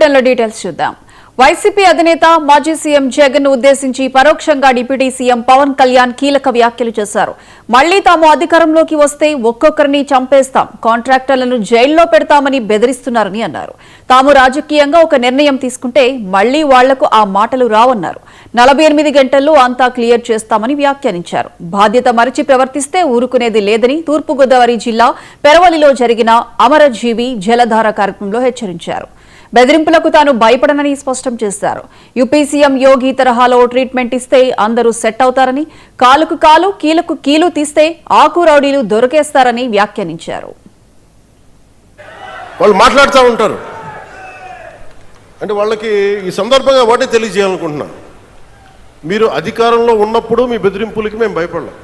బులెటిన్లో డీటెయిల్స్ చూద్దాం. వైసీపీ అధినేత మాజీ సీఎం జగన్ ను ఉద్దేశించి పరోక్షంగా డిప్యూటీ సీఎం పవన్ కళ్యాణ్ కీలక వ్యాఖ్యలు చేశారు. మళ్లీ తాము అధికారంలోకి వస్తే ఒక్కొక్కరిని చంపేస్తాం, కాంట్రాక్టర్లను జైల్లో పెడతామని బెదిరిస్తున్నారని అన్నారు. తాము రాజకీయంగా ఒక నిర్ణయం తీసుకుంటే మళ్లీ వాళ్లకు ఆ మాటలు రావన్నారు. 48 గంటల్లో అంతా క్లియర్ చేస్తామని వ్యాఖ్యానించారు. బాధ్యత మరిచి ప్రవర్తిస్తే ఊరుకునేది లేదని తూర్పుగోదావరి జిల్లా పెరవలిలో జరిగిన అమరజీవి జలధార కార్యక్రమంలో హెచ్చరించారు. బెదిరింపులకు తాను భయపడనని స్పష్టం చేశారు. యూపీ సీఎం యోగి తరహాలో ట్రీట్మెంట్ ఇస్తే అందరూ సెట్ అవుతారని, కాలుకు కాలు కీలుకు కీలు తీస్తే ఆకు రౌడీలు దొరికేస్తారని వ్యాఖ్యానించారు. వాళ్ళు మాట్లాడుతూ ఉంటారు అంటే వాళ్ళకి ఈ సందర్భంగా వాటే తెలియజేయాలనుకుంటున్నా. మీరు అధికారంలో ఉన్నప్పుడు మీ బెదిరింపులకి మేము భయపడలేం.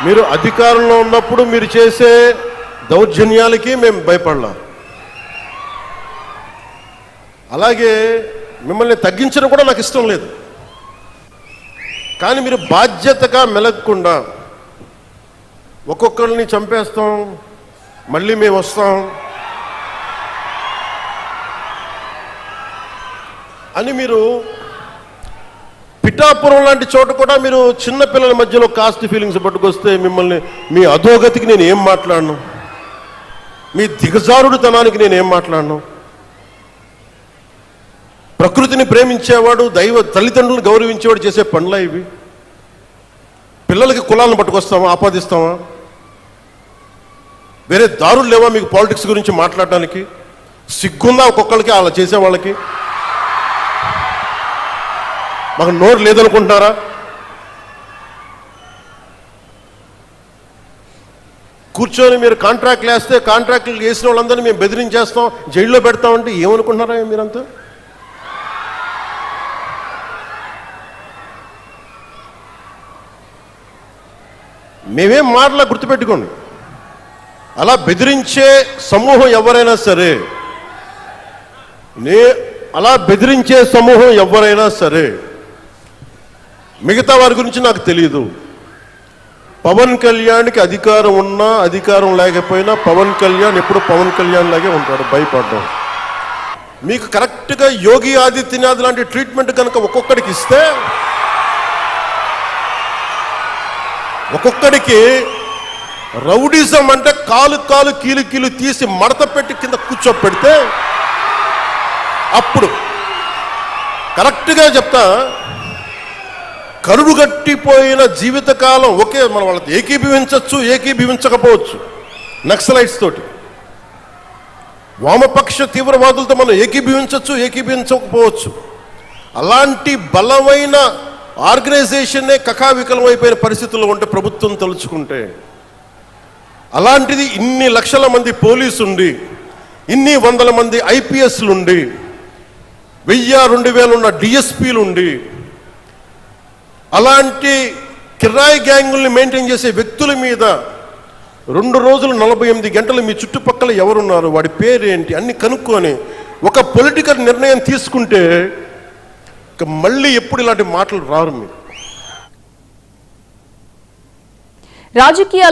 మీరు అధికారంలో ఉన్నప్పుడు మీరు చేసే దౌర్జన్యాలకి మేము భయపడలేం. అలాగే మిమ్మల్ని తగ్గించడం కూడా నాకు ఇష్టం లేదు. కానీ మీరు బాధ్యతగా మెలగకుండా ఒక్కొక్కరిని చంపేస్తాం, మళ్ళీ మేము వస్తాం అని మీరు పిఠాపురం లాంటి చోట కూడా మీరు చిన్నపిల్లల మధ్యలో కాస్ట్ ఫీలింగ్స్ పట్టుకొస్తే మిమ్మల్ని మీ అధోగతికి నేను ఏం మాట్లాడను, మీ దిగజారుడుతనానికి నేను ఏం మాట్లాడను. ప్రకృతిని ప్రేమించేవాడు, దైవ తల్లిదండ్రులను గౌరవించేవాడు చేసే పనులా ఇవి? పిల్లలకి కులాలను పట్టుకొస్తామా, ఆపాదిస్తామా? వేరే దారులు లేవా మీకు పాలిటిక్స్ గురించి మాట్లాడడానికి? సిగ్గుందా ఒక్కొక్కరికి అలా చేసే వాళ్ళకి? మాకు నోరు లేదనుకుంటున్నారా? కూర్చొని మీరు కాంట్రాక్ట్లు వేస్తే కాంట్రాక్ట్లు వేసిన వాళ్ళందరినీ మేము బెదిరించేస్తాం, జైల్లో పెడతామంటే ఏమనుకుంటున్నారా మీరంతా? మేమేం మాటలా గుర్తుపెట్టుకోండి. అలా బెదిరించే సమూహం ఎవరైనా సరే, మిగతా వారి గురించి నాకు తెలియదు. పవన్ కళ్యాణ్కి అధికారం ఉన్నా అధికారం లేకపోయినా పవన్ కళ్యాణ్ ఎప్పుడు పవన్ కళ్యాణ్ లాగే ఉంటాడు, భయపడ్డాం. మీకు కరెక్ట్గా యోగి ఆదిత్యనాథ్ లాంటి ట్రీట్మెంట్ కనుక ఒక్కొక్కడికి ఇస్తే, ఒక్కొక్కడికి రౌడిజం అంటే కాలు కాలు కీలు కీలు తీసి మడత పెట్టి కింద కూర్చోపెడితే, అప్పుడు కరెక్ట్గా చెప్తా, కరుడు గట్టిపోయిన జీవితకాలం ఒకే మనం వాళ్ళకి ఏకీభవించవచ్చు, ఏకీభవించకపోవచ్చు. నక్సలైట్స్ తోటి, వామపక్ష తీవ్రవాదులతో మనం ఏకీభవించవచ్చు, ఏకీభవించకపోవచ్చు. అలాంటి బలమైన ఆర్గనైజేషన్నే కకావికలం అయిపోయిన పరిస్థితుల్లో ఉంటే ప్రభుత్వం తలుచుకుంటే, అలాంటిది ఇన్ని లక్షల మంది పోలీసుండి, ఇన్ని వందల మంది ఐపీఎస్లుండి, 1000-2000 ఉన్న డిఎస్పీలుండి, అలాంటి కిరాయి గ్యాంగుల్ని మెయింటైన్ చేసే వ్యక్తుల మీద 2 రోజులు 48 గంటలు మీ చుట్టుపక్కల ఎవరున్నారు, వాడి పేరేంటి అన్ని కనుక్కొని ఒక పొలిటికల్ నిర్ణయం తీసుకుంటే మళ్ళీ ఎప్పుడు ఇలాంటి మాటలు రారు మీకు. రాజకీయ